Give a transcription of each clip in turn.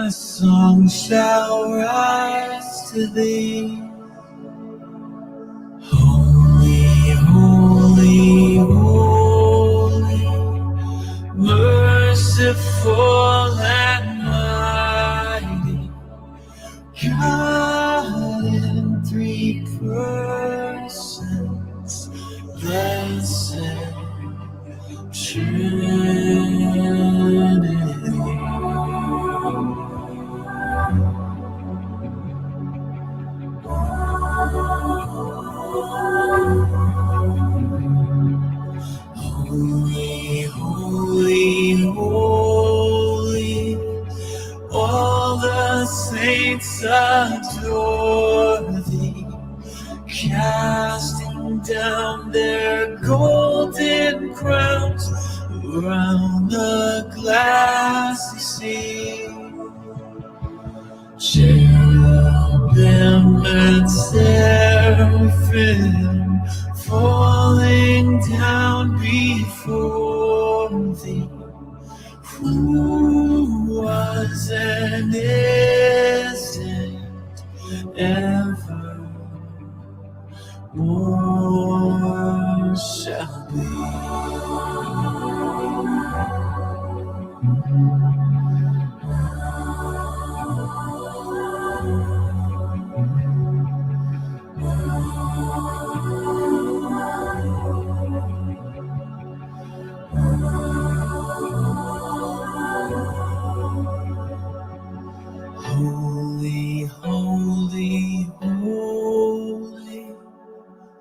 a song shall rise to thee. Holy, holy, holy, merciful and mighty, God in three persons, blessed Trinity. Holy, holy, holy, all the saints adore thee, casting down their golden crowns around the glassy sea. Cherubim and seraphim falling down before thee, who was and is and ever more shall be. Holy, holy, holy,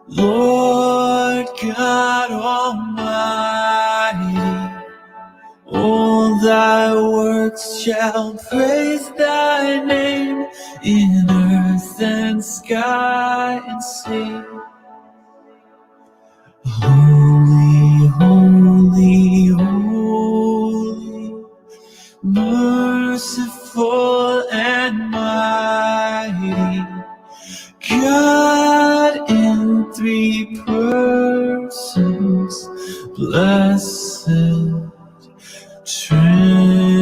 Lord God Almighty, all thy works shall praise thy name in earth and sky and sea. Holy, holy, holy, merciful and mighty, God in three persons, blessed Trinity.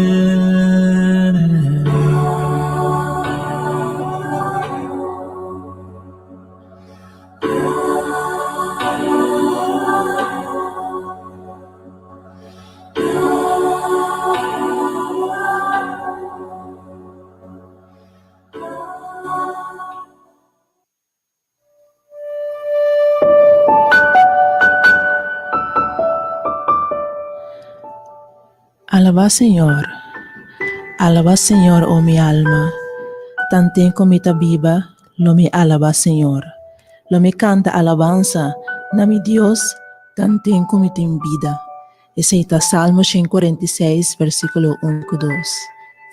Alaba Señor, oh mi alma, tanten comita viva, lo me alaba Señor, lo me canta alabanza, na mi Dios, tanten comita en vida. Ese está Salmo 146, versículo 1-2.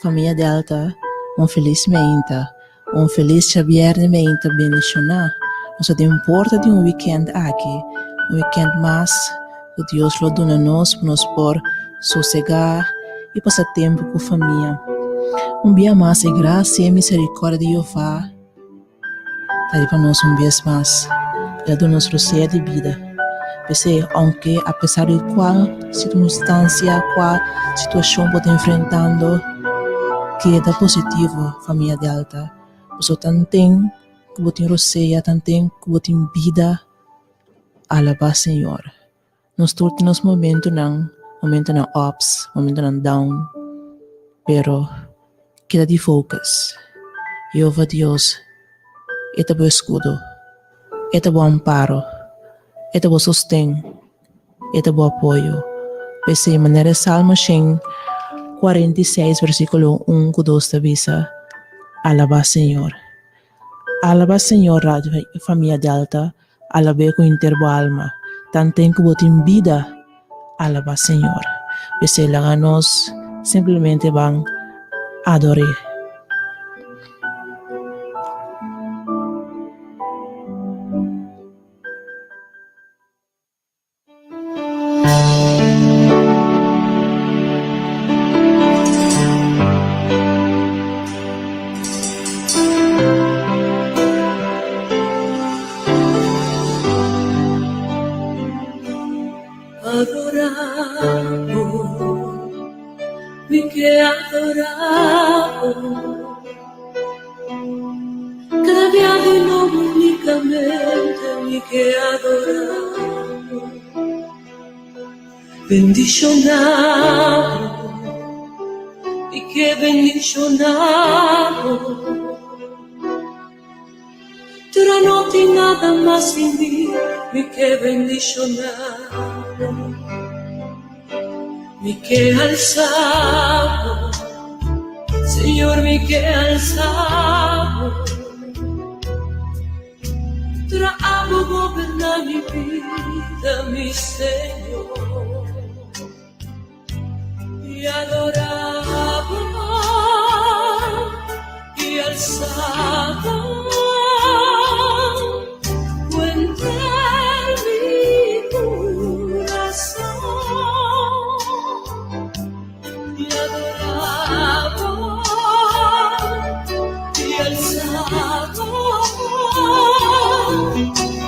Familia Delta, feliz viernes meinta bendicionar. Não só importa de weekend aqui, weekend mais, que Deus lo dona nos para nos por sossegar e passar tempo com a família. Dia mais e graça e misericórdia de Jeová, tá para nós vez mais, já do nosso roceio de vida. Porque, aunque, apesar de qual circunstância, qual situação pode enfrentando, queda positivo, família Delta. Você também que você roceia, também que você vida, alaba Senhor. Nos turnos momento ng ups, momento ng down, pero queda de focus. Jehová Dios, ito po escudo, ito po amparo, ito po sostén, ito po apoyo. Pese manera Salmo 46, versículo 1-2 tabisa, alaba Señor. Alaba Señor, familia Delta, alabe ko interbo alma, tanten ko buting vida, alaba Señor. Pese laganos, simplemente bang adore. mi che adoravo, cada día de nuevo únicamente mi che adoravo, bendicionado, mi che bendicionado. Tra notti nada más sin mí, mi che bendicionado, mi che alzado, Señor, mi che alzado. Tra amo gobernar mi vida, mi Señor, y adoraba y alzaba.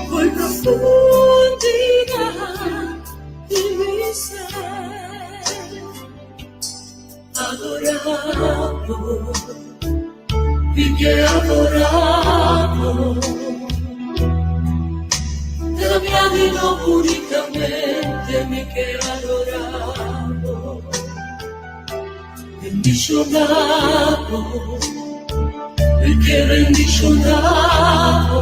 Por profundidad de mi ser, adorado, vi que adorado, te la mia vino únicamente mi que adorado, bendicionado, mi que bendicionado.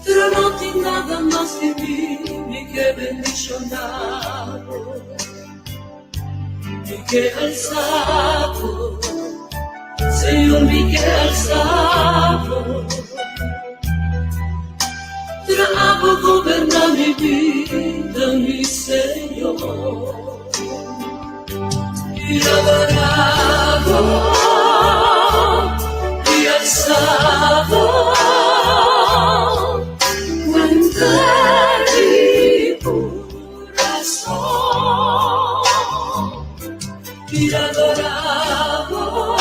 Pero no tiene nada más que mí, mi que bendicionado, mi que alzado, Señor, mi que alzado. Pero amo gobernar mi vida, mi Señor, y adorado, y alzado. Y adorado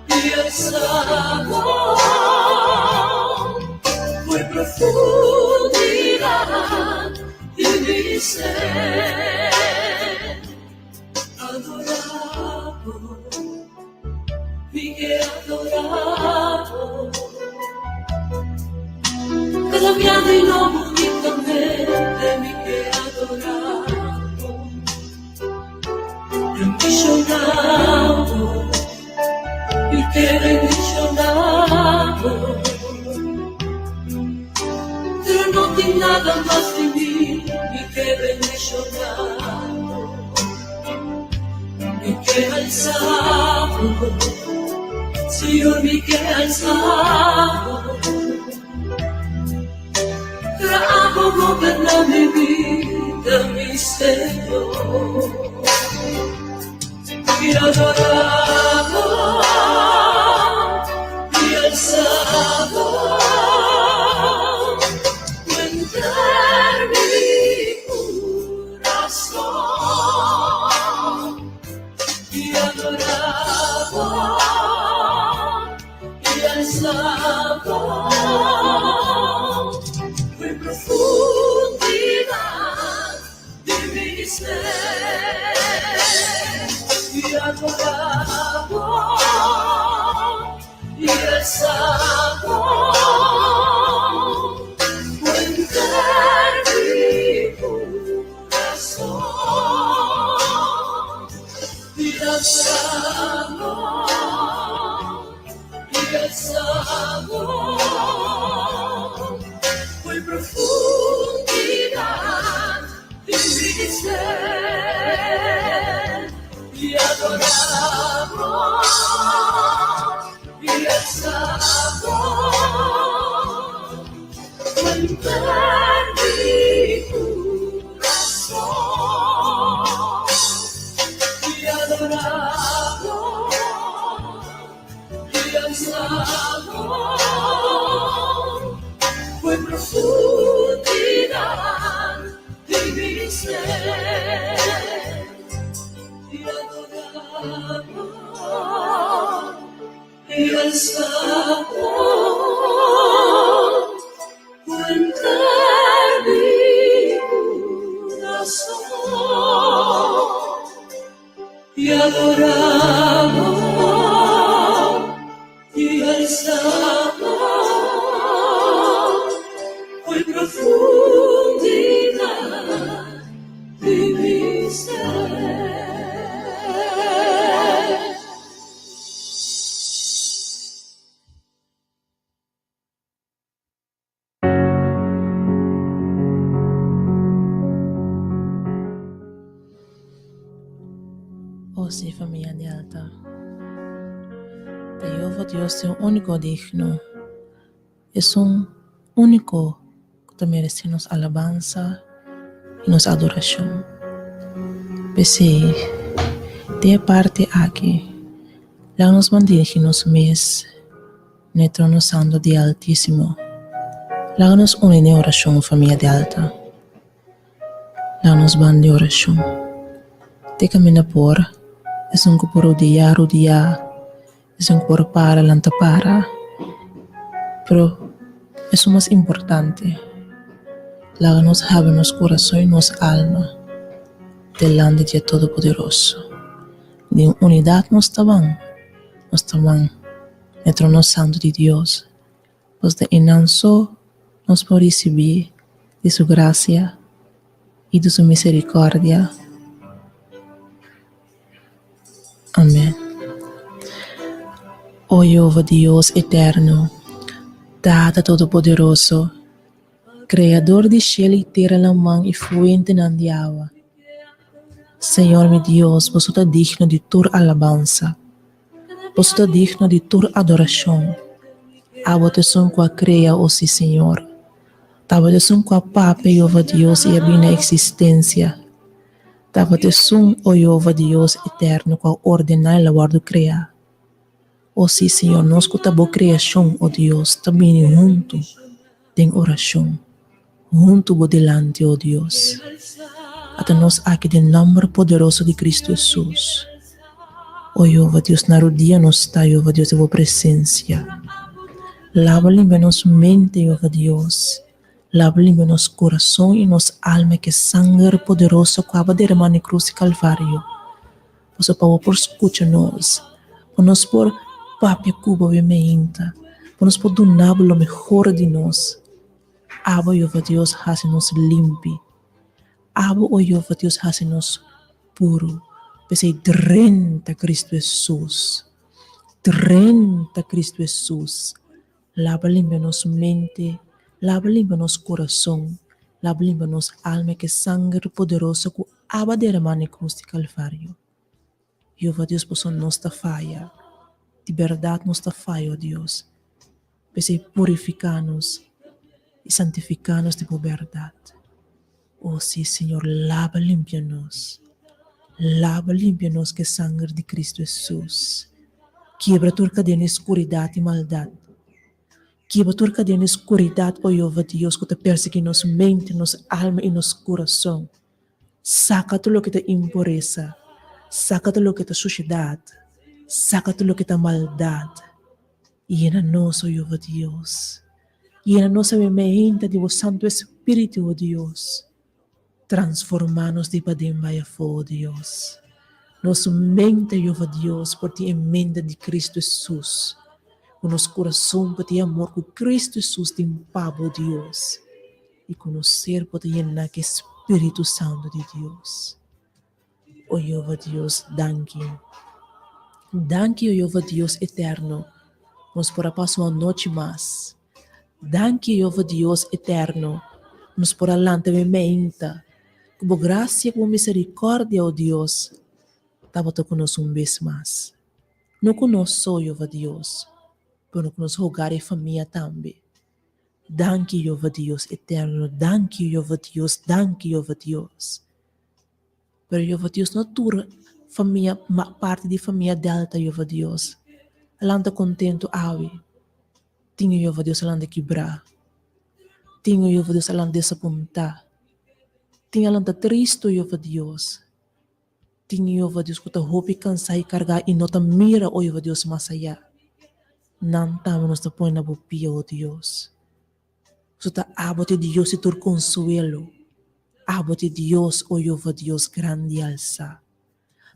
y alzado, fue profundidad de mi ser, adorado, vi que adorado, cada día de nuevo únicamente mi que adorado, bendicionado, mi que bendicionado. Pero no tiene nada más de mí, mi que bendicionado, mi que alzado, Señor, mi que alzado. Pero amo gobernar mi vida, mi Señor, y adorado y alzado, entrar mi corazón, y adorado y alzado, fue profundidad de mi ser. Y adorado y alzado, entrar mi corazón, y adorado y alzado, fue profundidad de mi ser. Y adorado y alzado, entrar mi corazón, y adorado y alzado, fue profundidad de mi ser. Y adorado y alzado, entrar mi corazón. adoramos y alzamos hoy profundidad de mi ser. Oh sí, familia de alta. Jehová Dios es un único digno. Es un único que merece nos alabanza y nos adoración. Pese de parte aquí, la nos mandirige nos mes, ne trono santo de altísimo. La nos une de oración, familia de alta. La nos van de oración. Te camina por, es un por rodear, es un por para, lanta para. Pero es lo más importante. La nos have nos corazón y nos alma delante de Todopoderoso. De unidad nos taban, el trono santo de Dios. Pues de enanzo nos por recibir de su gracia y de su misericordia. Amén. Oh Jehová Dios eterno, Dada Todopoderoso, Creador de cielo y tierra, la man y fuente de agua. Señor mi Dios, vos sos digno de tu alabanza, vos sos digno de tu adoración. A vos te son qua crea, oh sí, Señor. A vos te son qua pape, Jehová Dios, y habina existencia. A vos te son, oh Jehová Dios eterno, qua ordena la guardo crea. Oh sí, Señor, nos que boa creación, oh Dios, también junto en oración, junto bo delante, oh Dios. Hasta nos aquí del nombre poderoso de Cristo Jesús. Oh Jehová Dios, na rodilla nos está, Jehová Dios, de tu presencia. Lava limpia nos mente, Jehová Dios. Lava limpia nos corazón y nos alma, que sangre poderoso acaba de derramar en cruz y calvario. Por favor, por escúchanos, por nos por papi cuba obviamente, por nos por donar lo mejor de nós. Abo, Jehová Dios, hace-nos limpi. Abo, oh Jehová Dios, hace-nos puro. Pese drenta Cristo Jesus. Drenta Cristo Jesus. Lava limpa nos mente, lava limpa nos coração, lava limpa nos alma, que sangue poderoso que aba derramar na cruz de Calvário. Jeová Deus, por nossa falha, de verdade nossa falha, ó Deus, para purificar-nos e santificar-nos de verdade. Oh sim, Senhor, lava limpa-nos, que sangue de Cristo Jesus. Quebra toda cadeia de escuridade e maldade. Quebra toda cadeia de escuridade, ó Jeová Deus, que te persegue nos mente, nos alma e nos coração. Saca tudo o que te impureza, saca tudo o que te suciedade, saca tudo o que te maldade. Llena-nos, ó Jeová Deus. Llena-nos a mente de vosso Santo Espírito, ó Deus. Transforma-nos de pademba a fora, Deus. Nossa mente, Jeová Deus, por ti emenda de Cristo Jesus. O nosso coração por ti amor com Cristo Jesus tem pavo, Deus. E conhecer por ti llenar que Espírito Santo de Deus. Oh Jeová Deus, danke. Danke, oh Jeová Deus eterno. Nos por passar uma noite mais. Danke, Jeová Deus eterno. Nos por alante me mente. Com graça e com misericórdia, oh Deus. Estava conosco vez mais. Não conosco, Jeová Deus, mas conosco rogar e família também. Danke, Jeová Deus eterno. Danke, Jeová Deus. Danke, Jeová Deus. Pero Jeová Deus não tura família, parte de família delta, Jeová Deus. Alanta contento, awe. Tinha Jeová Deus alanta quebrar. Tinha Jeová Deus alanta desapontar. Tinha alanta triste, Jeová Deus. Tinha Jeová Deus que te roupa e cansar e carregar e não te mira, oh Jeová Deus, mais allá. Não estamos te põe na bopia, oh Deus. Você está abote Deus e tur consuelo. Abote Deus, oh Jeová Deus, grande alça.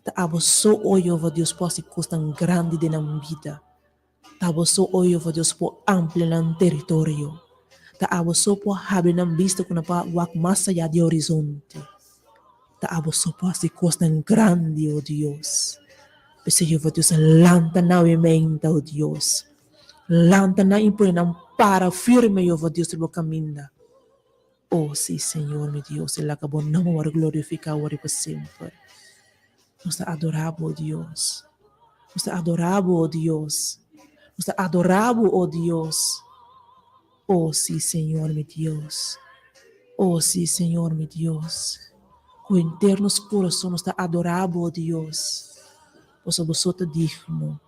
Taabo so oyo, ó Deus, por se custam grande de na vida. Taabo so oyo, ó Deus, por amplo ng território. Taabo so por habi ng vista kung pa wak masa ya de horizonte. Taabo so por se custam grande, ó Deus. Senhor, ó Deus, lanta na emenda, ó Deus. Lanta na impõe ng para firme, ó Deus, do caminho. Oh, sim, Senhor, meu Deus, Ele acabou não me glorificar para sempre. Nos adoramos, ó Deus. Nos adoramos, ó Deus. Nos adoramos, ó Deus. Oh, sim, Senhor, meu Deus. Oh, sim, Senhor, meu Deus. Com internos coração nos adoramos, ó Deus. Pois você é digno.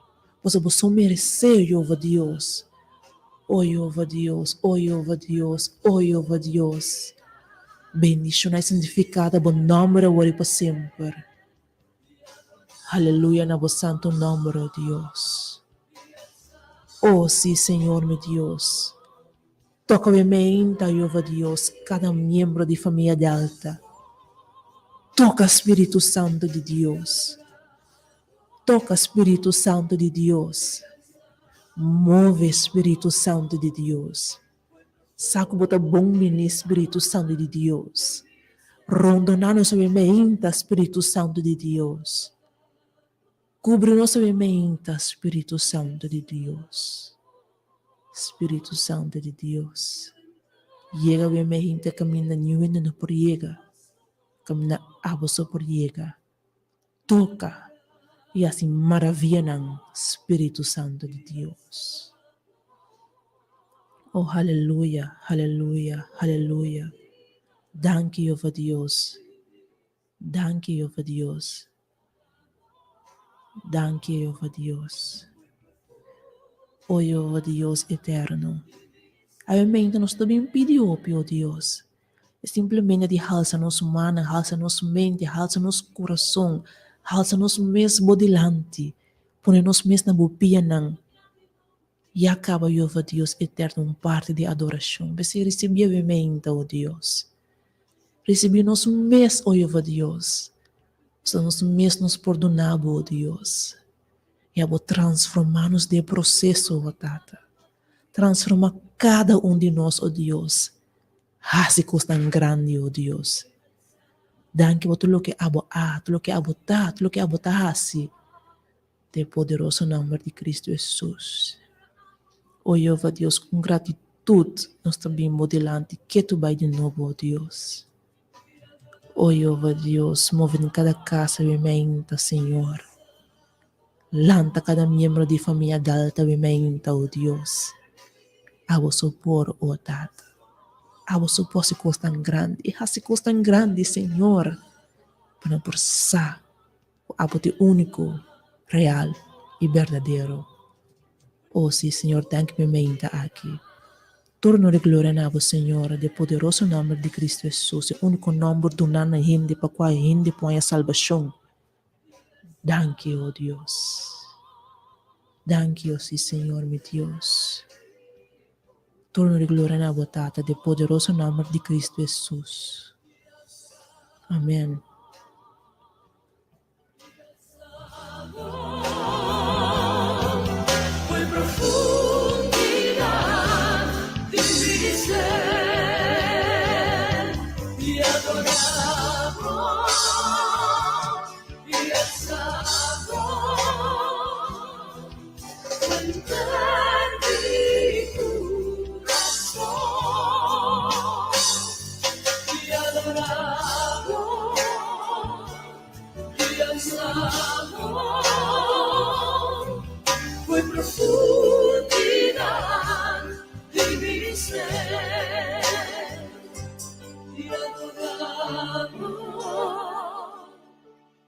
Pois você merece, ó Deus. Oh, ó Deus. Oh, ó Deus. Oh, ó Deus. Bendición é significada bom nome agora para sempre. Aleluia na vosso santo nome, ó Deus. Oh, sim, Senhor, meu Deus. Toca a mente, ó Deus, cada membro de família Delta. Toca Espírito Santo de Deus. Toca Espírito Santo de Deus. Move Espírito Santo de Deus. Saco bota bom menino Espírito Santo de Deus. Ronda na nossa mente, Espírito Santo de Deus. Cubre nossa mente, Espírito Santo de Deus. Espírito Santo de Deus. Llega a mente, caminha niuendo no por llega. Caminha aboso por llega. Toca. E assim maravilha ng Espírito Santo de Deus. Oh, aleluia, aleluia, aleluia. Danke, Jehová Deus. Danke, Jehová Deus. Danke, Jehová Deus. Oh, Jehová Deus eterno. A mente nos também pediu, ó Deus. É simplesmente de alça nossa mano, alça nossa mente, alça nosso coração, alça nosso mesmo delante. Põe nos mesmo na bupia não. E acaba, Jehová Deus eterno, parte de adoração. Você recebeu a mente, ó Deus. Recebi nosso mês, ó Jeová Deus. Nosso mês nos perdonado, ó Deus. E vou transformar-nos de processo, ó Tata. Transforma cada de nós, ó Deus. Hasi tão grande, ó Deus. Danke por tudo que abo tudo que abo tudo que abo hasi. De poderoso nome de Cristo Jesus. Ó Jeová Deus, com gratitude, nós também modelante que tu vai de novo, ó Deus. Oh, Jeová Deus, move em cada casa, mente, Senhor. Lanta cada membro de família Delta, mente, oh Deus. Abo sopor, oh Tata. Abo sopor se costa grande. E se costa grande, Senhor. Para forçar o abo de único, real e verdadeiro. Oh, sim, Senhor, thank me mente aqui. Torno de glória na voz, Senhor, de poderoso nome de Cristo Jesus, o único nome do nana hindi para qual hindi põe a salvação. Danke, oh Deus. Danke, oh sim, Senhor, meu Deus. Torno de glória na voz, Tata, de poderoso nome de Cristo Jesus. Amém. Fue profundidad de mi ser y adoramos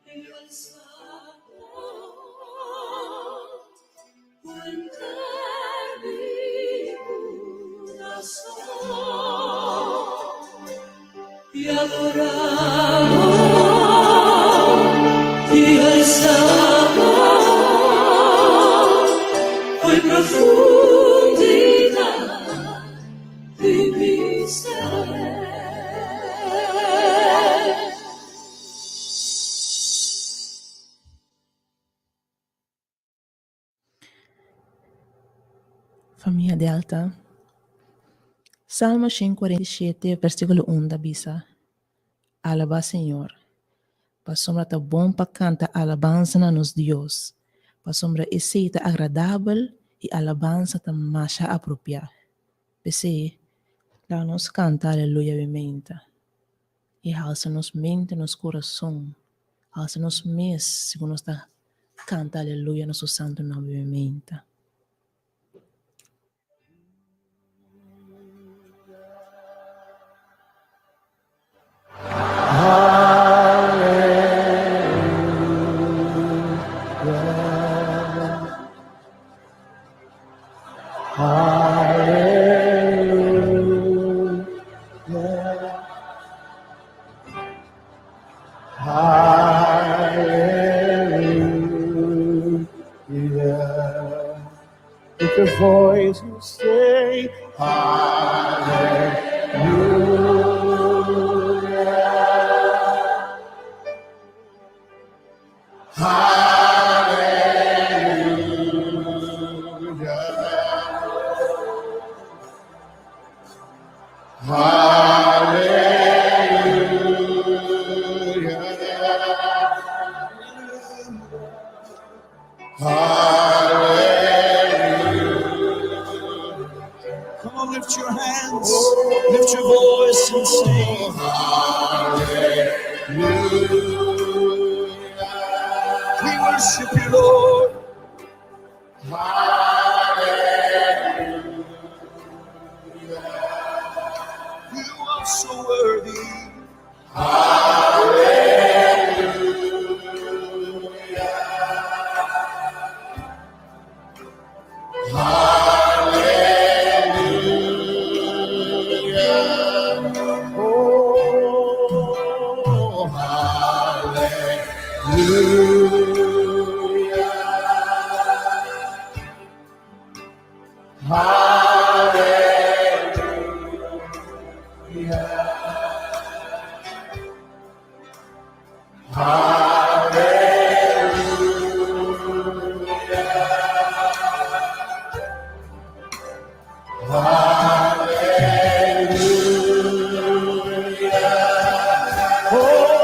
y alzamos fuente mi corazón y adoramos y alzamos fue profundidad de mi ser. linha delta. Salmo 147, versículo 1 da bisa. Alaba, Senhor. Pa sombra ta bom pa canta alabanza na nos Dios. Pa sombra esse ta agradável e alabanza ta masha apropria. Pese, la nos canta aleluia vimenta. E alça nos mente, nos coração. Alça nos mes, segundo nos ta canta aleluia, nosso santo nome vimenta. With your voice you say, Hallelujah. Come on, lift your hands, lift your voice and sing, Hallelujah. We worship you, Lord. You are so worthy. Oh,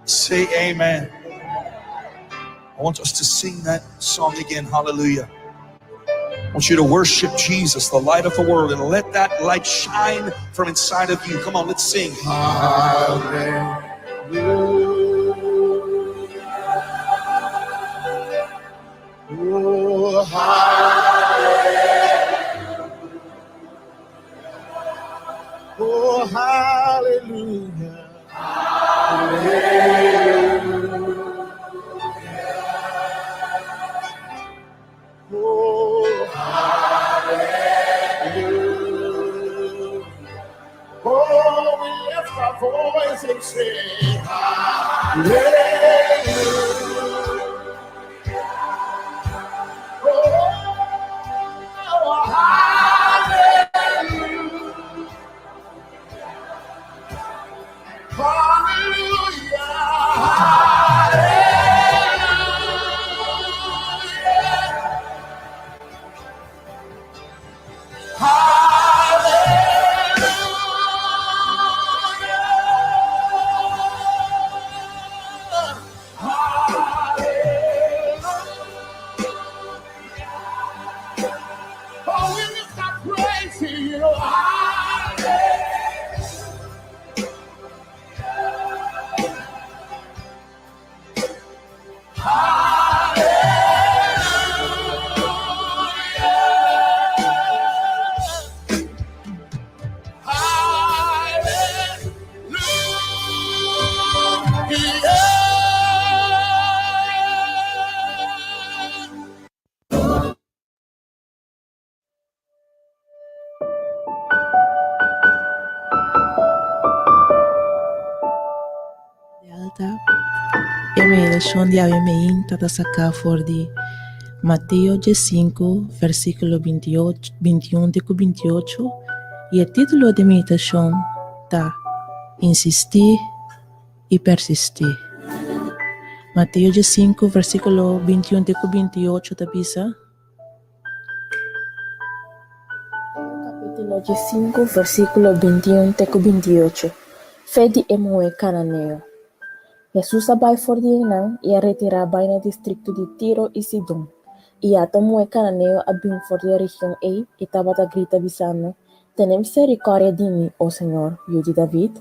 Say amen. I want us to sing that song again, hallelujah. I want you to worship Jesus, the light of the world, and let that light shine from inside of you. Come on, let's sing. Hallelujah. Oh, hallelujah. Oh, hallelujah. Oh, hallelujah. Oh, we lift our voice and sing, hallelujah. Oh, hallelujah. E meditação de AVMI está sacada for de Mateus 5, versículo 28, 21 a 28. E o título de meditação está Insistir e Persistir. Mateus 5, versículo 21 a 28 está bisa. Capítulo 5, versículo 21 a 28. Fede e moe cananeo. Jesus abai for dienang e a retirar bai no distrito de Tiro e Sidon. E a moe cananeo abim for de região e tabata grita bisano. Ten misericórdia de mim, ó Senhor, eu de David.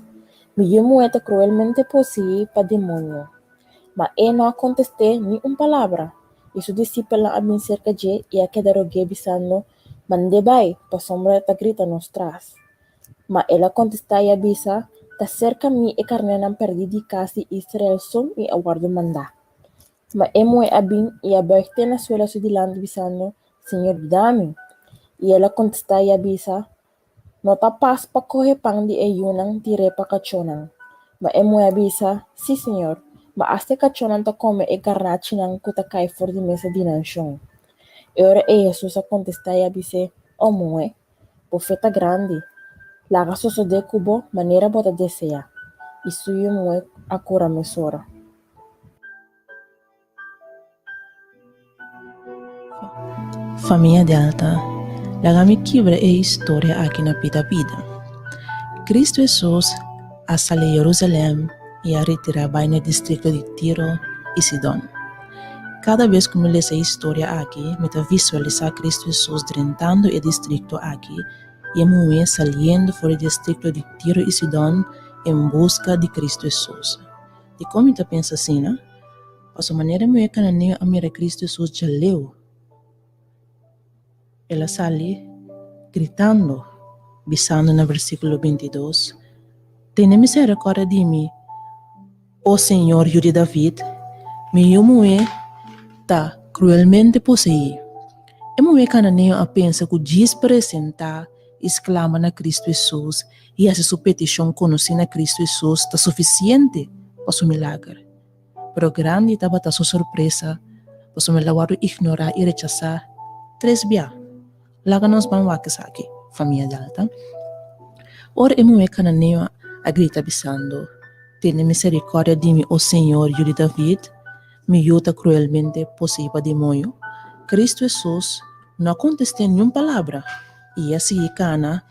Me moeta cruelmente posee pa demônio. Mas não contesté ni palavra. E su discípula abim cerca de e a quedarogue bisano. Mande bai, pa sombra ta grita nos tras. Mas ela contesta e avisa. Ta cerca mi e carnenan perdidi casi Israel som e aguardo manda. Ma emoe abin e aberte na suela su dilante bisano, Senhor dami. E ela contesta e avisa, no tapas pa coge pang di ayunang tire pa kachonan. Ma emoe avisa, si Senhor, ma aste kachonan ta come e garnachinang kutakay for di mesa dinansyong. E ora e Jesus a contesta e avise, o moe, profeta grande. Laga soso de kubo manera bota desea. Isu yu moe akura mesora. Família Delta, lagami quebra e história aqui na Pita Vida. Cristo Jesus a sair Jerusalém e a retirar bem no distrito de Tiro e Sidon. Cada vez que me leio essa história aqui, me visualizar Cristo Jesus entrando o distrito aqui e me saliendo fora do distrito de Tiro e Sidon em busca de Cristo Jesus. E como eu penso assim, né? A maneira me cananeu a mira Cristo Jesus já leu. Ela sale gritando, bisando no versículo 22. Tenha misericórdia de mim, ó Senhor, Deus de David, meu moe está cruelmente possuído. E moe cananeu a pensa que diz apresentar exclama na Cristo Jesus e essa sua petição conhecida na Cristo Jesus está suficiente para seu milagre. Pero grande estava a sua surpresa, para seu milagre ignorar e rechazar 3 dias. Lá que nós vamos aqui, família Delta. Ora, e moe cananeu a grita bisando, tenha misericórdia de mim, ó Senhor, Deus de David, me ajuda cruelmente possuído por demônio. Cristo Jesus não contestou nenhuma palavra. E assim cana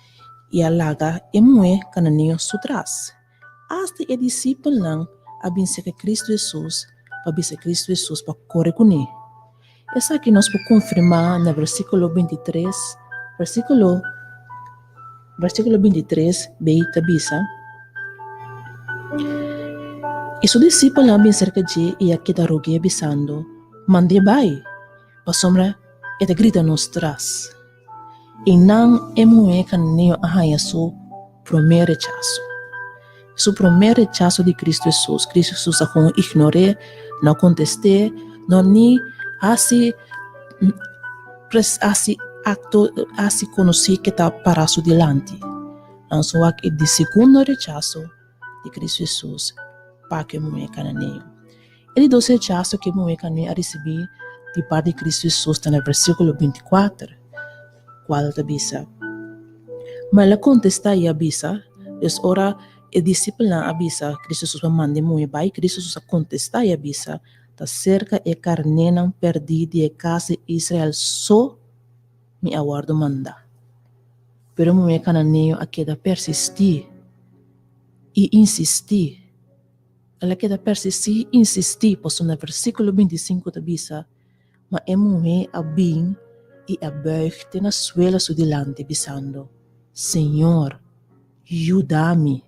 e alaga e moe cananeo sutras. Hasta e discípulo lang abinse que Cristo Jesus para correr com ele. Essa aqui nós podemos confirmar no versículo 23, versículo 23, beita bisa. E su discípulo lang abinse que e aqui da rogue bisando, mande bai, pa sombra e te grita nos tras. E não emoe cananeo ahaya su primeiro rechazo. Su primeiro rechazo de Cristo Jesus. Cristo Jesus a como ignoré, não contesté, não ni assim acto, assim conheci que está para su dilante. Não só aqui de segundo rechazo de Cristo Jesus para que emoe cananeo. Ele dois rechazo que emoe cananeo a receber de parte de Cristo Jesus está no versículo 24. Qual bisa. Mas ela contesta e avisa, es ora e discípulo avisa, Cristo Jesus manda muito bem, Cristo Jesus contesta e avisa, ta cerca e carnenan perdida e casa Israel só me aguardo manda. Pero me cananeo a queda persistir e insistir. Ela queda persistir e insistir, pois no versículo 25 avisa, mas é mulher a bem e aberta na suela su dilante bisando, Senhor, ajuda-me.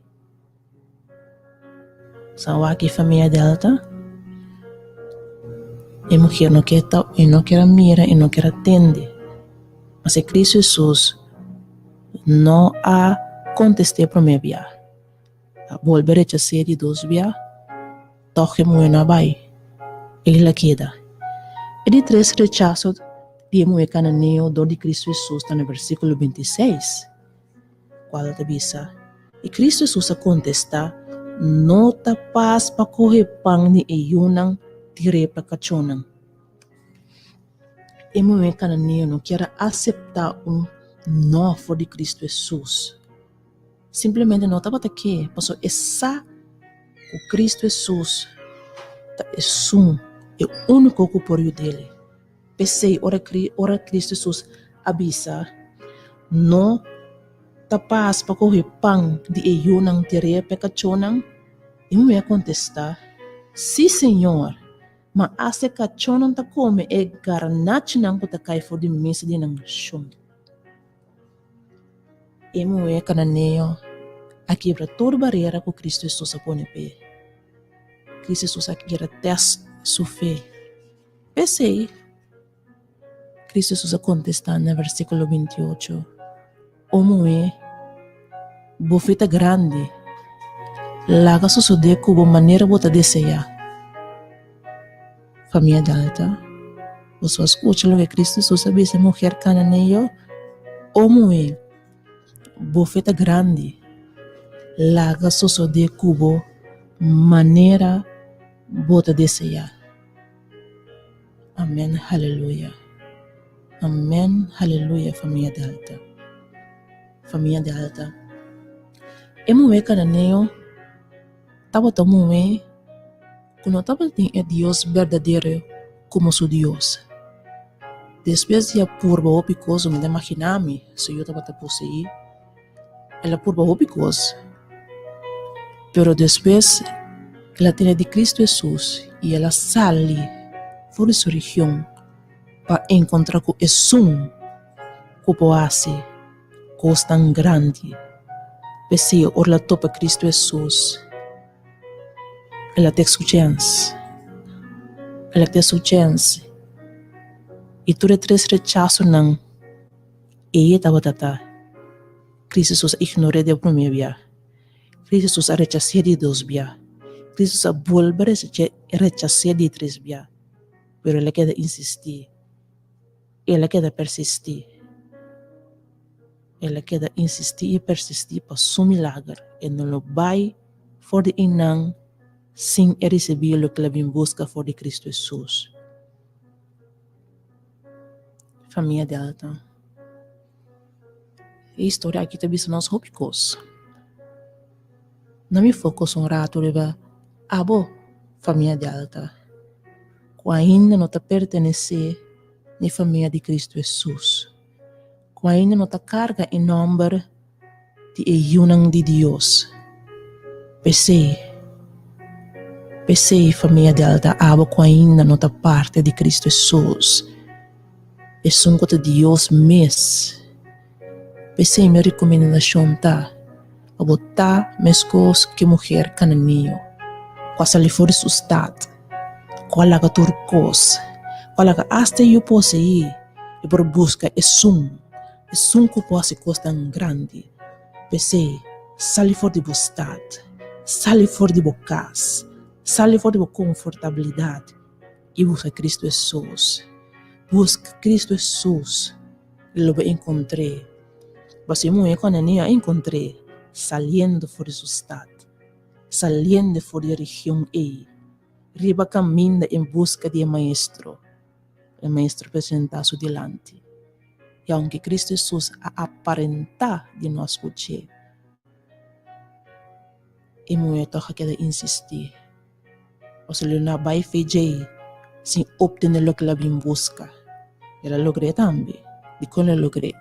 Sawa aqui família Delta? E mulher não quer mira e não quer atender. Mas é Cristo Jesus não a contesté para me via. A volver a ser de 2 via, toque muito na vai. Ele la queda. E de 3 rechazo Diemo e cananeo do de Cristo Jesus está no versículo 26. Qual avisa? E Cristo Jesus a contesta, no tapas pakuhipang ni iyunang tire pagkachonang. Emo me kananiyo no quiera aceptar no for de Cristo Jesus. Simplesmente não estava aqui, passou essa o Cristo Jesus tá é o único que por dele. Pensei ora Cristo Jesus avisa no tapas para correr pang de iyunang tire pekachonang. E me contestar, sim senhor, mas ase kachonang ta come e garnach nang kutakay for de mesa de nang shum. E me kananeo a quebra toda barreira que Cristo Jesus apone pe. Cristo Jesus a quebra test sua fé. Pensei, Cristo Jesus a contestar no versículo 28. Como é bofeta grande, laga sucede como maneira bota desejar. Família Delta, você escuta o que Cristo Jesus sabe se mulher cananeio, como é bofeta grande, laga sucede como maneira bota desejar. Amém, aleluia. Amém, aleluia, família Delta. Família Delta. Emo é cananeo, tava tamo é, quando tava tem é Deus verdadeiro como seu Deus. Depois de apurba o picoso, me imaginami, se eu tava possuir, ela apurba o picoso. Pero depois, ela tem de Cristo Jesus e ela sale fora sua região para encontrar com Jesus, que pode coisa tão grande. Pensei, orla topa Cristo Jesus. Ela tem sua chance. Ela tem sua chance. E tudo três rechaço não. E estava tata. Cristo Jesus ignorou de primeiro dia. Cristo Jesus rechazou de dois dia. Cristo Jesus volta rechazou de três dia. Pero ela quer insistir. Ela quer persistir. Ela quer insistir e persistir para seu milagre. E não vai for de inang sem receber o que ela vem buscar for de Cristo Jesus. Família Delta. A história aqui também são os hópicos. Não me foco um rato leva abo família Delta. Que ainda não te pertence à família de Cristo Jesus. Que ainda não te carga em nome de iyunang de Deus. Pensei, família Delta, abo que ainda não te parte de Cristo Jesus. É só que Deus mesmo. Pensei, minha recomendação tá, a botar mescos que mulher cananio, quase ali for sustado, qual a turcos, qual a hasta eu posso ir, e por busca é que pode ser tão grande. Pensei, sali for de bostad, sali for de bocas, sali for de confortabilidade, e busca Cristo Jesus. Busca Cristo Jesus, e lo encontrei. Você muito quando eu encontrei, saliendo for de estado, saliendo for de região E, riba caminha em busca de maestro. O maestro apresenta-se delante. E aunque Cristo Jesus a aparentar de nós escutar, e muito quer insistir. Você não vai fazer sem obter o que ela vem buscar. Ela logrou também. De quando ela logrou,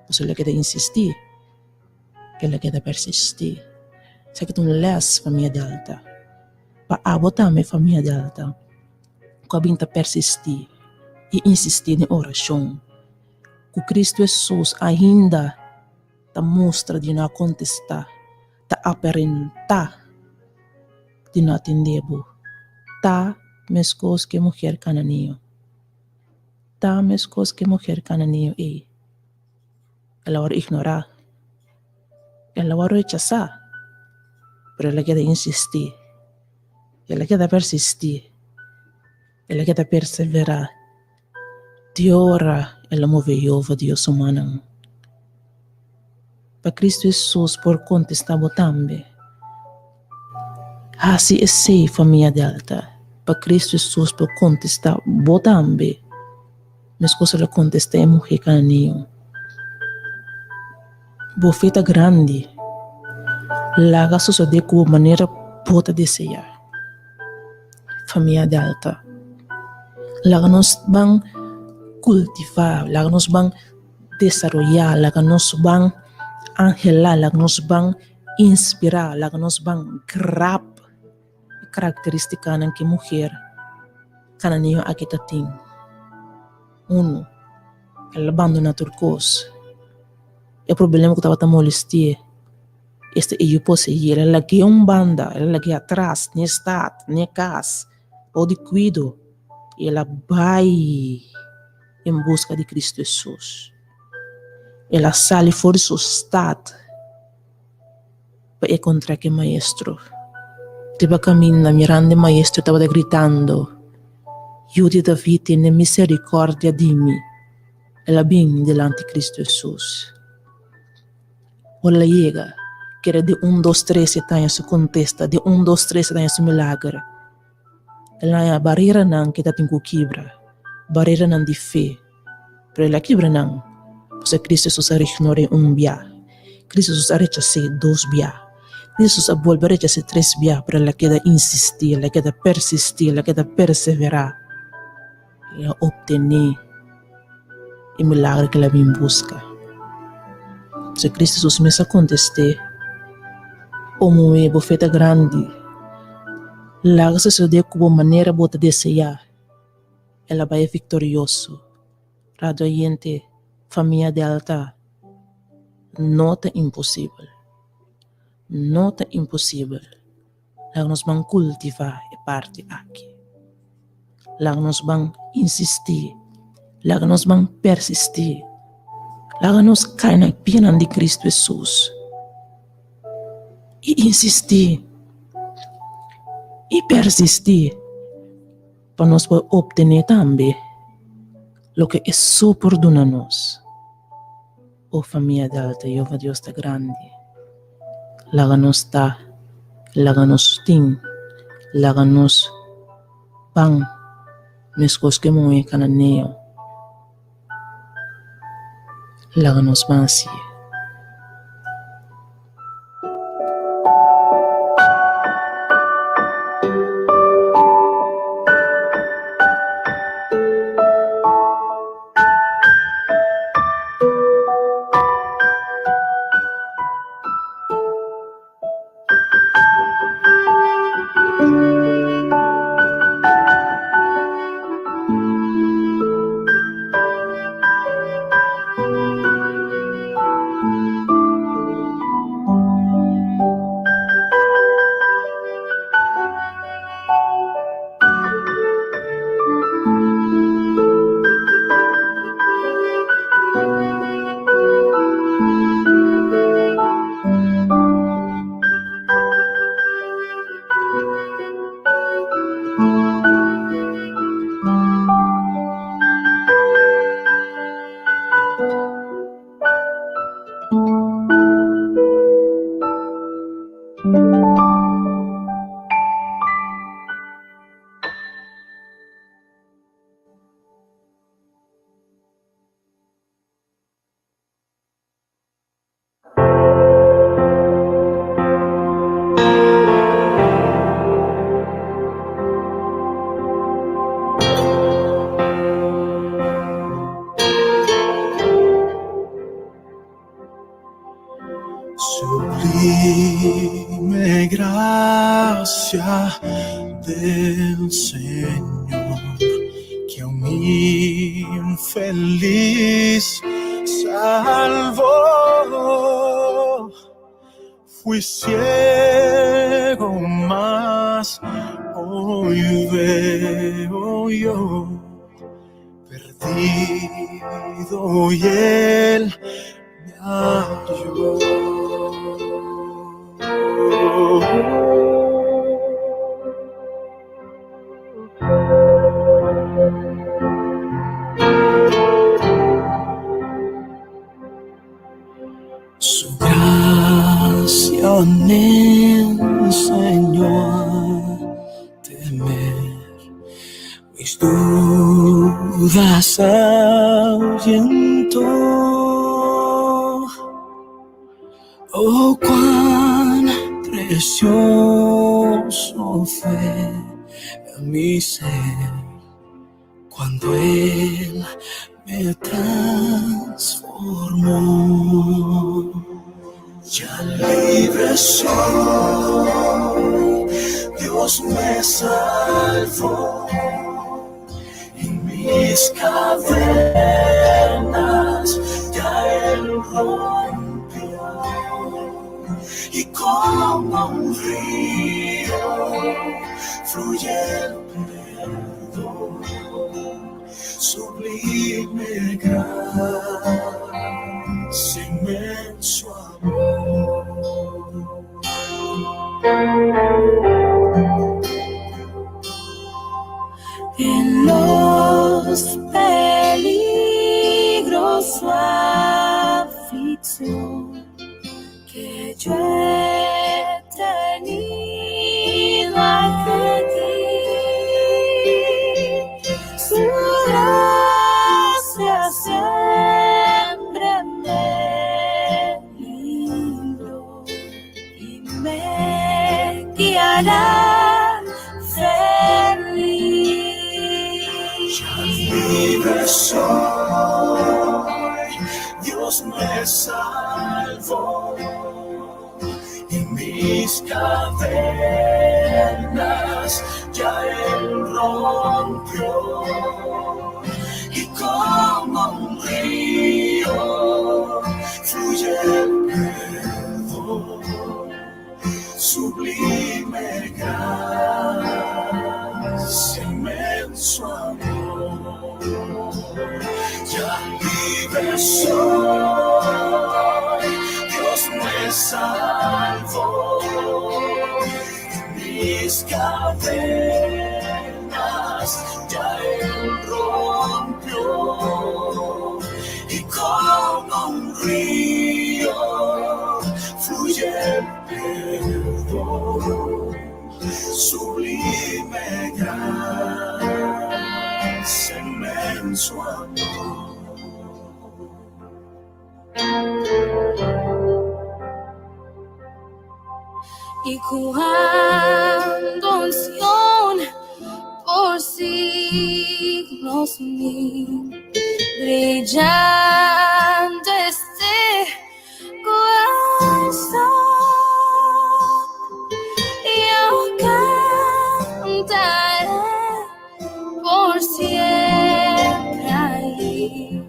você quer insistir. Ela quer persistir. Sabe que tu lês família Delta. Para abotar minha família Delta. Que vinha persistir e insistir na oração. Que Cristo Jesus ainda te mostra de não contestar, te aparentar de não atender. Tá mescos que mulher cananeo. Tá mescos que mulher cananeo e ela vai ignorar. Ela vai rechazar. Pero ela quer insistir. Ela quer persistir. Ela quer perseverar. De hora ela moveu a Deus humano. Para Cristo Jesus por contestar também. Assim é sei, família Delta. Para Cristo Jesus para contestar, botambe. Mas coisa de contestar é morrer caninho. Bofeta grande. Laga suceder com maneira bota desejar. Família Delta. Laga nos bang cultivar, laga nos bang desarrollar, laga nos bang angelar, laga nos bang inspirar, laga nos bang grab característica ng que mulher caninho aqui tem. Uno, ela abandona turcos. O problema que estava molestia. Este eu posso ir, ela lagi banda, ela lagi atrás, nem estado, nem casa, ou de cuido. E ela vai em busca de Cristo Jesus. Ela sai fora do seu estado para encontrar que maestro. Estava caminhando, mirando o maestro, estava gritando: Yudi David, tiene misericórdia de mim. Ela vem delante de Cristo Jesus. Ela chega, que era de 1, 2, 3 anos se contesta, de 1, 2, 3 anos se milagre. Ela é a barreira não que está tendo que quebrar, barreira não de fé, mas ela quebra não, porque Cristo Jesus ignora bia, Cristo Jesus rechaça 2 bia, Cristo Jesus volve rechaça 3 bia, mas ela quer insistir, ela quer persistir, ela quer perseverar, ela obter o milagre que ela vem buscar. Se Cristo Jesus me conteste, o meu bofeta grande, lá se sucede com maneira bota desejar, ela vai vitorioso. Radioyente, família Delta, nota impossível. Nota impossível. Lá nós vamos cultivar a parte aqui. Lá nós vamos insistir. Lá nós vamos persistir. Lá nós cair na pena de Cristo Jesus. E insistir. E persistir. Para nós obter também o que é super de nós. Oh família Delta, Jeová Deus está grande. Lá nós está. Lá nós tem. Lá nós pang. Mas coisas que não é cananeo. Lá nós vamos assim. Sublime gracia del Señor, que a un infeliz salvó. Fui ciego, mas hoy veo yo, perdido y Él me halló. Su gracia en el Señor mis dudas ahuyentó. Oh, cuán precioso fue mi ser cuando Él me transformó. Ya libre soy, Dios me salvó, y mis cadenas ya Él rompió, y como un río fluye el perdón, sublime gracia, inmenso amor. En los peligros su aflicción que yo he tenido ante ti, su gracia siempre me libró y me guiará feliz. Ya libre soy, Dios me salvó, y mis cadenas ya Él rompió, y como un río fluye el perdón, sublime gracia, inmenso amor. Ya libre soy, Dios me salvó, mis cadenas ya Él rompió, y como un río fluye el perdón, sublime gracia, inmenso amor. Y cuando unción por siglos mil, brillando este corazón, yo cantaré por siempre ahí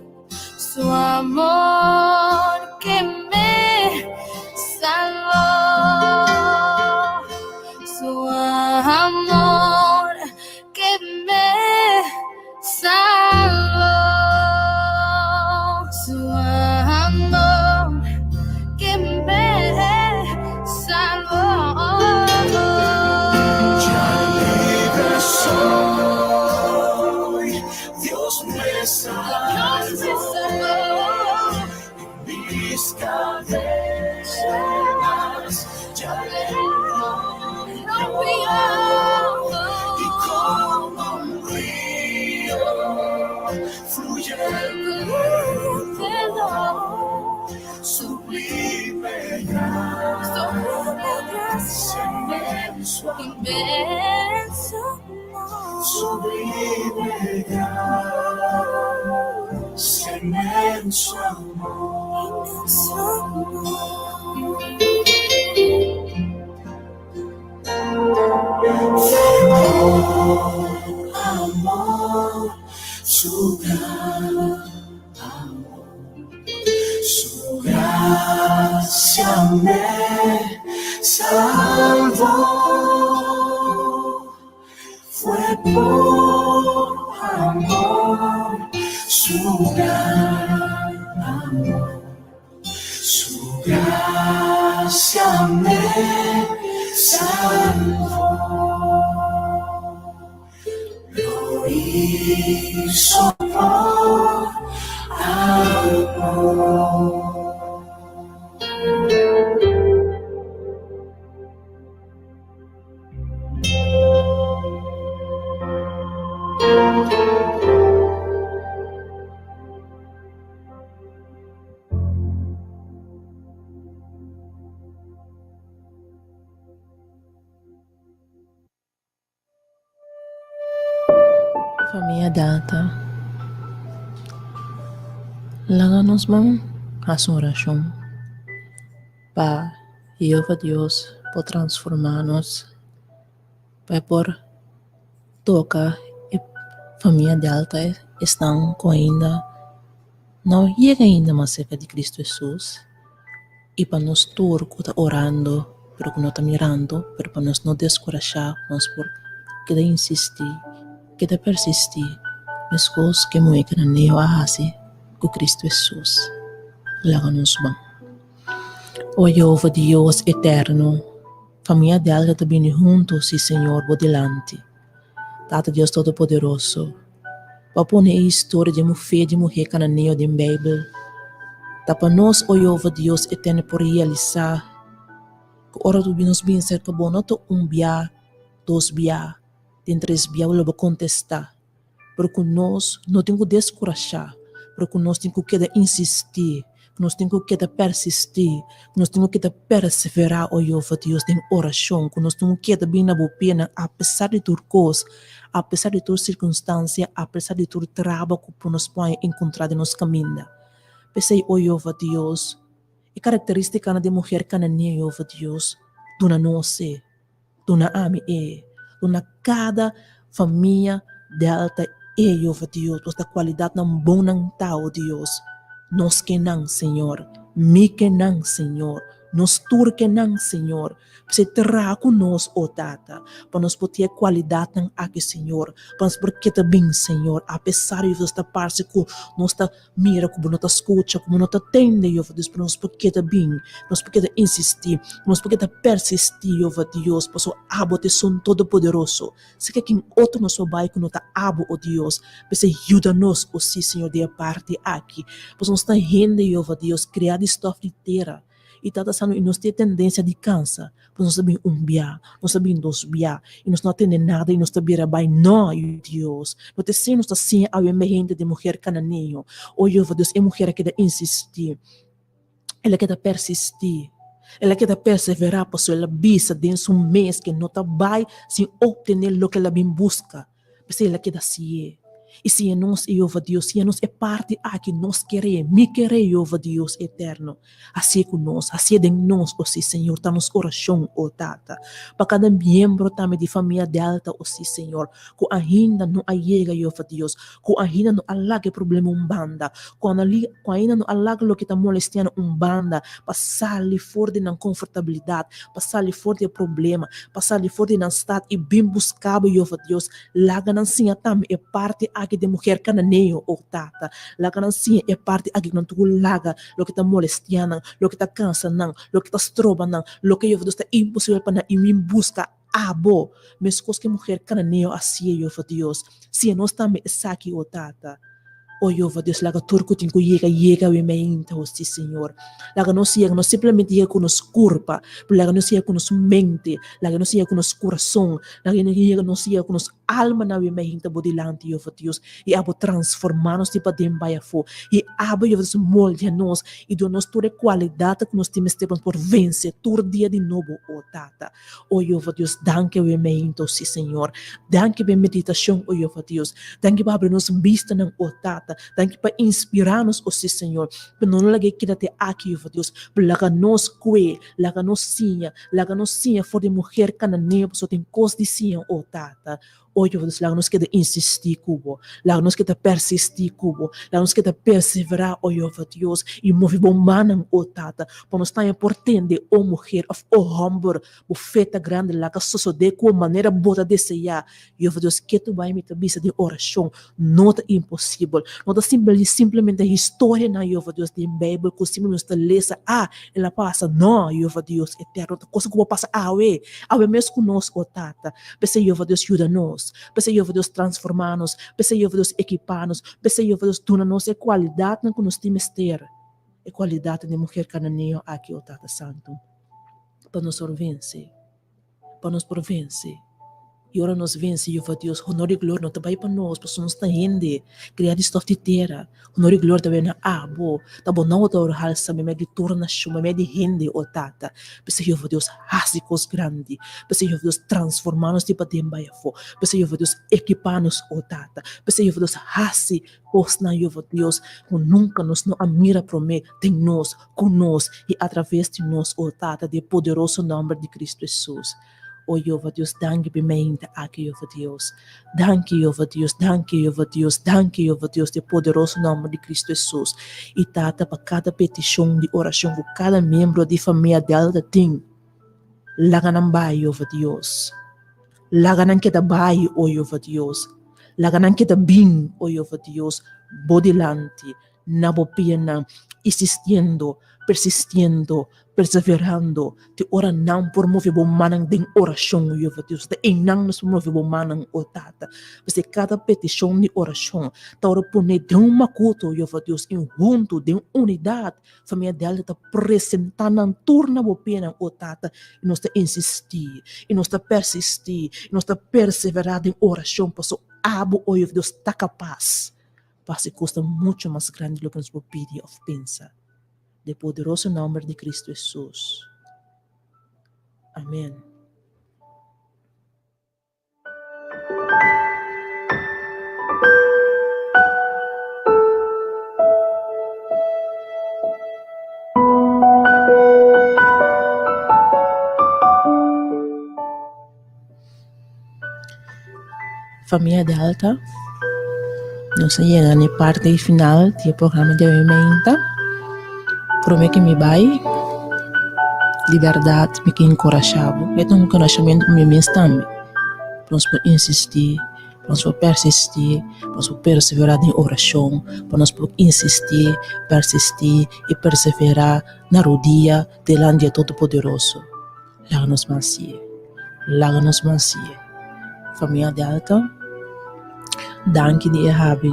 su amor que me salvó, su amor que me salvó, su amor que me salvó. Ya libre soy, Dios me salvó, mis cadenas ya Él rompió, y como un río fluye el perdón, sublime gracia, inmenso amor, sublime gracia, inmenso amor, inmenso amor, su gran amor, su gracia me salvó, fue por amor, su gran amor, su gracia me salvó. Lo hizo por amor. Família data, láganos man a sua oração para Jeová Deus por transformar-nos, para por tocar e família de alta estão com ainda não chega ainda mais cerca de Cristo Jesus e para nós todos que está orando, pero que não está mirando, pero para nós não descorajar, nós por que insistir, que persistir, as coisas que muito que não é assim com Cristo Jesus. Láganos bem. O Jeová Deus eterno, família de alta também juntos, e Senhor, por delante. Tata Deus Todo-Poderoso, para pôr a história de mulher cananeu da Bíblia, para nós, o Jeová Deus eterno, por realizar que ora tu nos bem cerca bom, não bia, dois bia, tem três bia, eu vou contestar, porque nós não temos que descorajar, porque nós temos que insistir, nós temos que persistir, nós temos que perseverar, o Jeová Deus, em oração, nós temos que bem na boa pena, apesar de tudo coisa, apesar de toda circunstância, apesar de todo trabalho que nós podemos encontrar no nosso caminho. Pensei, o Jeová Deus, e característica de mulher cananea, Jeová Deus, dona nós, dona ame, dona cada família delta, Jeová Deus, esta qualidade não bom não tal, Deus. Nós que não, Senhor, me que não, Senhor, nós tur que não, Senhor, você terá conosco, oh Tata, para nós poder qualidade não aqui, Senhor, para nós porque também, Senhor, apesar de esta parte que nós está mira, como nós está escuta, como nós está atende, Jeová Deus, para nós porque também, nós porque insistir, nós porque persistir, Jeová Deus, para o abo te som todo poderoso, se que quem outro nosso bai que não está abo, oh Deus, você ajuda-nos, oh sim, Senhor, de a parte aqui, para nós está rende, Jeová Deus, criar estofa inteira, e está passando e nós temos tendência de câncer, porque nós sabemos bia, nós sabemos dois bia, e nós não temos nada, e nós sabemos bem, não, Deus, nós temos assim a gente de mulher cananeia, oh Jeová Deus, é mulher que quer insistir, ela quer persistir, ela quer perseverar, porque ela bisa dentro de mês que não está bem, sem obter o que ela bem busca, porque ela quer assim. E se nós, Jeová Deus, se nós é parte aqui, nós queremos, me querer, Jeová Deus eterno. Assim com nós, assim de nós, oh sim, Senhor, está nos oração, oh Tata. Para cada membro também de família delta, oh sim, Senhor, que ainda não chega, Jeová Deus, que ainda não alaga problema banda, que ainda não alaga o que está molestando banda, passar-lhe fora de confortabilidade, passar-lhe fora de problema, passar-lhe fora de estado e bem buscado, Jeová Deus, laga não sim, também é parte aqui de mulher cananeio, oh Tata, laga não sim, é parte aqui não tu laga, o que está molestando, o que está cansando, o que está estrobando, o que Jeová Deus está impossível para ir busca abo, mas coisa que mulher cananeio assim, Jeová Deus, se nós também é aqui, oh Tata. Oh Jeová Deus, laga turco tinko llega we meinta, oh sim, Senhor. Laga não chega, não simplesmente chega com nos corpo, laga não chega com nos mente, laga não chega com nos coração, laga não chega com nos alma na we meinta bodilante, Jeová Deus, e abo transformar-nos tipo de embaiafo, e abo Jeová Deus molde nós, e do nós toda qualidade que nós temos por vencer, todo dia de novo, oh Tata. Oh Jeová Deus, danke we meinta, oh sim, Senhor. Danke pela meditação, oh Jeová Deus. Danke para abrir-nos vista, oh Tata. Danke para inspirar-nos, oh sim, Senhor. Para não lagar que até aqui, oh Deus. Para lagar nos cué, lagar nos sinha, for de mulher cananeia, só tem coisa de sinha, oh Tata. Oh Deus, lagar nos que de insistir, cubo. Lagar nos que de persistir, cubo. Lagar nos que de perseverar, oh Deus. E mover bom manang, oh Tata. Para nos estar importante, oh mulher, oh homem, o feita grande, lagar só de com maneira boa de desejar. Deus, que tu vai me tabisa de oração, não é impossível. Não é simplesmente a história na Deus de Bíblia, que simplesmente lesa, ela passa, não, Deus eterno, coisa que passa, mesmo conosco, oh Tata. Pense, Deus, ajuda-nos. Pense, Deus, transformar-nos. Pense, Deus, equipar-nos. Pense, Deus, dona-nos a qualidade que nós temos ter. A qualidade de mulher cananeia aqui, oh Tata Santo. Para nos vencer. Para nos provencer. E ora nos vence, Jeová Deus, honor e glória não também para nós, para nós está rende, criar isto de terra, honor e glória também na abo, tá bom não o halsa, me de torna chuma, me de rende o tata, para Jeová Deus, rasicos grande, para Jeová Deus, transformar-nos de para fo, para Jeová Deus, equipar-nos o tata, para Jeová Deus, rasi, os na Jeová Deus, que nunca nos não amira promete, tem nós, conosco, e através de nós o tata, de poderoso nome de Cristo Jesus. Oh Jeová Deus, danke bemente aqui, Jeová Deus. Danke, Jeová Deus, danke, Jeová Deus, danke, Jeová Deus, de poderoso nome de Cristo Jesus. E tata para cada petição de oração que cada membro de família dela tem. Laganan bai, Jeová Deus. Laganan kita bai, oh Jeová Deus. Laganan kita bing, oh Jeová Deus. Bodilante, nabopiana, insistiendo, persistiendo, perseverando, te ora não por mover bom manang de oração, Jeová Deus, te enang nos mover bom manang o tata, você cada petição de oração, ta ora pune de makuto, Jeová Deus, em junto, de unidade, família dela ta apresentando turna bo pena o tata, e nós ta insistir, e nós ta persistir, e nós ta perseverar em oração, para so abo, oh Jeová Deus, ta capaz, para se custa muito mais grande do que nos pedir ou pensar. De poderoso nome de Cristo Jesus. Amém. Família Delta, nós chegamos na parte final do programa de aumenta. Prometo que me vai, liberdade, me que encorajava. É um encorajamento para mim também. Nós podemos insistir, nós podemos persistir, nós podemos perseverar em oração, nós podemos insistir, persistir e perseverar na rodia delante de Todo-Poderoso. Laga-nos mansie, laga-nos mansie. Família Delta, danke de errabe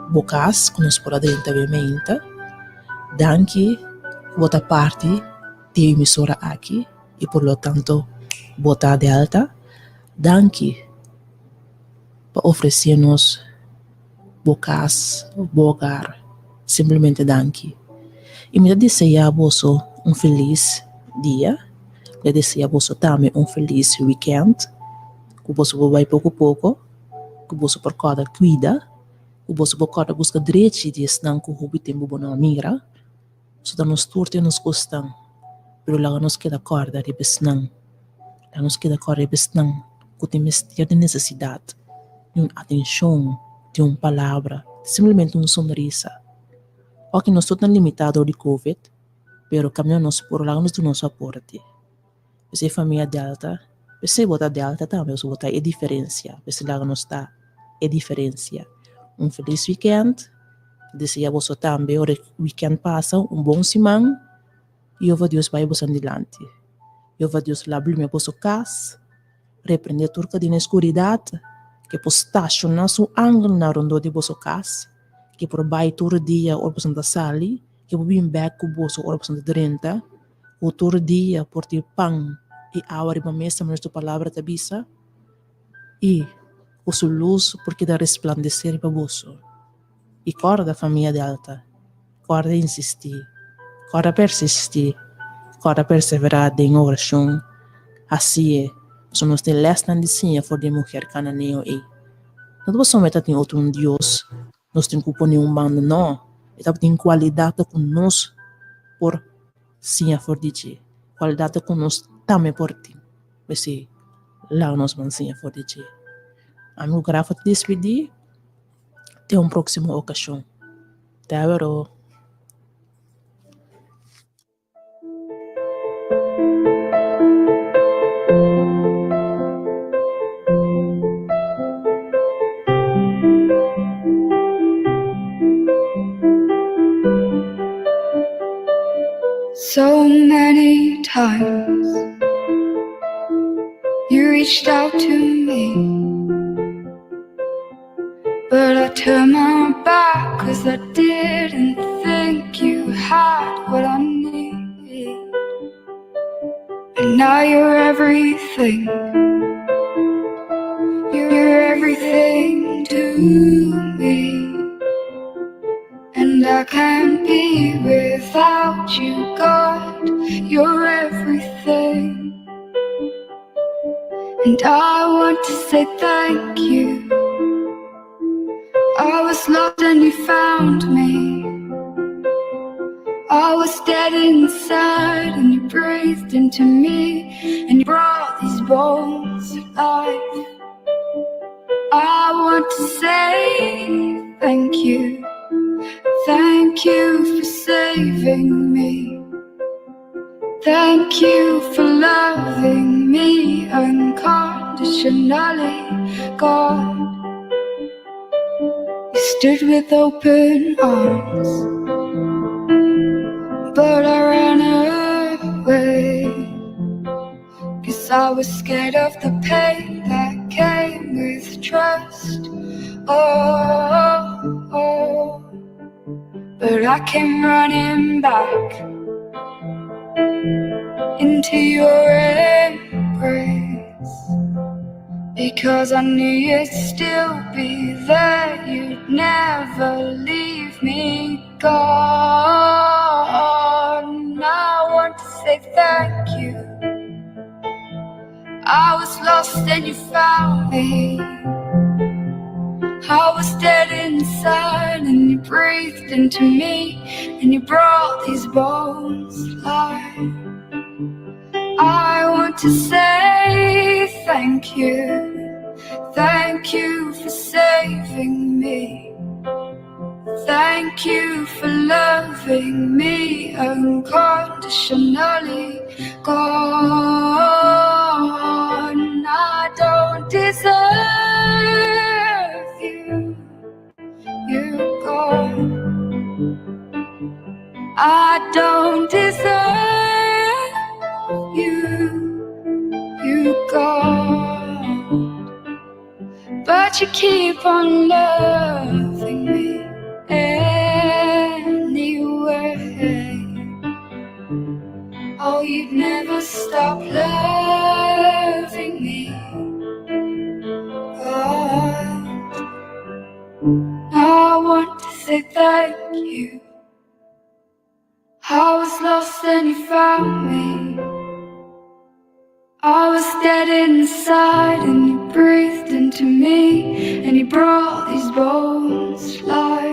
bocas, que nós podemos ter danke bota parte de emissora aqui e por lo tanto bota Delta. Danke para oferecer-nos bocas, bogar, simplesmente danke. E me deseja a você feliz dia, me deseja a você também feliz weekend, que você vai pouco a pouco, que você por cada cuida, que você por cada busca direito de estar com o tempo bom na mira. So dan nos turte nos gustan, pero lang nos queda corda de besnang. Lang nos queda corda de besnang, que mistério de necessidade, de uma atenção, de uma palavra, simplesmente uma sonrisa. Ok, nós estamos limitados de COVID, pero caminhamos por lá nos do nosso aporte. Você família Delta, você bota Delta também, você bota é diferença, você lá nos está é diferença. Feliz weekend. Deseja você também, o weekend passa, bom semana, e Jeová Deus vai você adiante. Jeová Deus lá abrir para sua casa, repreender turca de escuridade, que por estacionar seu ângulo na ronda de sua casa, que por baixo todo dia, ou por da sali, que por vir back com você, ou por da renta, ou todo dia, por ter pão e água para mesa, mas tua palavra te avisa, e o sua luz, porque dá resplandecer para você. E corda família Delta, corda insistir, corda persistir, corda perseverar em oração. Assim é, nós temos lestan de sinha for de mulher cananeo e. Não vamos somente ter outro Deus, nós temos que pôr bando não, e tem qualidade conosco por sinha for de ti, qualidade conosco também por ti. Assim, lá nós vamos sinha for de ti. Amigo, grava te despedir. Até uma próxima ocasião. Até agora. So many times you reached out to me, but I turned my back 'cause I didn't think you had what I need. And now you're everything everything to me. And I can't be without you, God. You're everything. And I want to say thank you. I was lost and you found me. I was dead inside and you breathed into me. And you brought these bones to life. I want to say thank you. Thank you for saving me. Thank you for loving me unconditionally, God. You stood with open arms, but I ran away, 'cause I was scared of the pain that came with trust. Oh. But I came running back into your embrace, because I knew you'd still be there. You'd never leave me, God. And I want to say thank you. I was lost and you found me. I was dead inside and you breathed into me. And you brought these bones to life. I want to say thank you. Thank you for saving me. Thank you for loving me unconditionally, God. I don't deserve you, God. I don't deserve you, God. But you keep on loving me anyway. Oh, you'd never stop loving me, God. I want to say thank you. I was lost and you found me. I was dead inside and you breathed into me. And you brought these bones to life.